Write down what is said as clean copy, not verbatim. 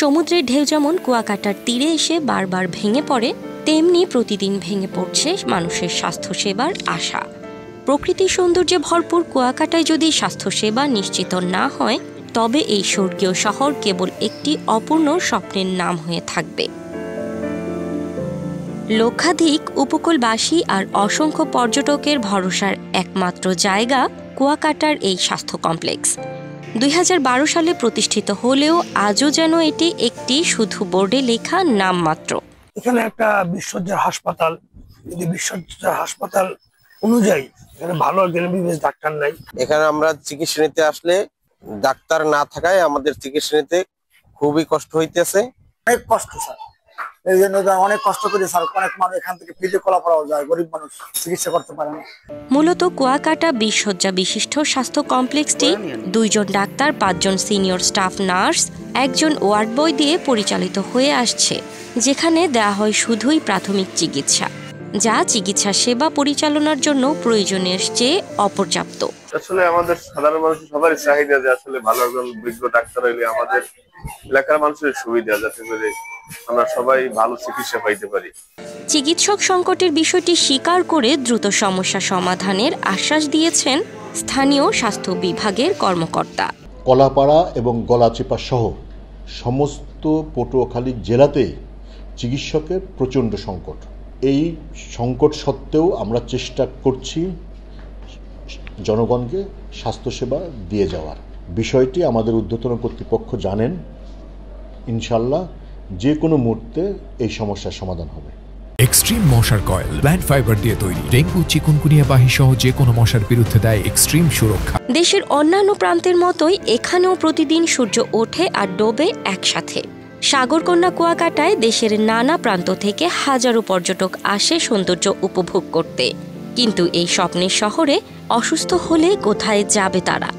সমুদ্রের ঢেউ যেমন কুয়াকাটার তীরে এসে বারবার ভেঙে পড়ে, তেমনি প্রতিদিন ভেঙে পড়ছে মানুষের স্বাস্থ্যসেবার আশা। প্রকৃতির সৌন্দর্যে ভরপুর কুয়াকাটায় যদি স্বাস্থ্যসেবা নিশ্চিত না হয়, তবে এই স্বর্গীয় শহর কেবল একটি অপূর্ণ স্বপ্নের নাম হয়ে থাকবে। লক্ষাধিক উপকূলবাসী আর অসংখ্য পর্যটকের ভরসার একমাত্র জায়গা কুয়াকাটার এই স্বাস্থ্য কমপ্লেক্স। 2012 সালে প্রতিষ্ঠিত হলেও আজও যেন এটি একটি শুধু বোর্ডে লেখা নাম মাত্র। এখানে একটা বিশ্বজ্জার হাসপাতাল, যদি বিশ্বজ্জার হাসপাতাল অনুযায়ী এখানে ভালো একজন বিশেষ ডাক্তার নাই। এখানে আমরা চিকিৎসা নিতে আসলে ডাক্তার না থাকায় আমাদের চিকিৎসা নিতে খুবই কষ্ট হইতেছে। অনেক কষ্ট স্যার, এই জন্য অনেক কষ্ট করে স্যার অনেক মানুষ এখান থেকে ফ্রিতে কলাপড়াও যায়, গরিব মানুষ চিকিৎসা করতে পারে না। মূলত কুয়াকাটা 20 শয্যা বিশিষ্ট স্বাস্থ্য কমপ্লেক্সটি 2 জন ডাক্তার, 5 জন সিনিয়র স্টাফ নার্স, 1 জন ওয়ার্ড বয় দিয়ে পরিচালিত হয়ে আসছে, যেখানে দেওয়া হয় শুধুই প্রাথমিক চিকিৎসা, যা চিকিৎসা সেবা পরিচালনার জন্য প্রয়োজনের চেয়ে অপর্যাপ্ত। আসলে আমাদের সাধারণ মানুষের সবারই চাহিদা যে আসলে ভালো একজন বিজ্ঞ ডাক্তার হইলে আমাদের এলাকার মানুষের সুবিধা, যাতে করে আমরা সবাই ভালো চিকিৎসা পাইতে পারি। চিকিৎসক সংকটের বিষয়টি স্বীকার করে দ্রুত সমস্যা সমাধানের আশ্বাস দিয়েছেন স্থানীয় স্বাস্থ্য বিভাগের কর্মকর্তা। কলাপাড়া এবং গলাচিপা সহ সমস্ত পটুয়াখালী জেলাতে চিকিৎসকের প্রচণ্ড সংকট। এই সংকট সত্ত্বেও আমরা চেষ্টা করছি জনগণকে স্বাস্থ্যসেবা দিয়ে যাওয়ার। বিষয়টি আমাদের ঊর্ধ্বতন কর্তৃপক্ষ জানেন। ইনশাল্লাহ যে কোনো মুহূর্তে এই সমস্যার সমাধান হবে। এক্সট্রিম মশার কয়েল প্ল্যান্ট ফাইবার দিয়ে তৈরি, ডেঙ্গু, চিকুনগুনিয়া বাহি সহ যে কোনো মশার বিরুদ্ধে দেয় এক্সট্রিম সুরক্ষা। দেশের অন্যান্য প্রান্তের মতোই এখানেও প্রতিদিন সূর্য ওঠে আর ডোবে একসাথে। সাগরকন্যা কুয়াকাটায় দেশের নানা প্রান্ত থেকে হাজারো পর্যটক আসে সৌন্দর্য উপভোগ করতে, কিন্তু এই স্বপ্নের শহরে অসুস্থ হলে কোথায় যাবে তারা?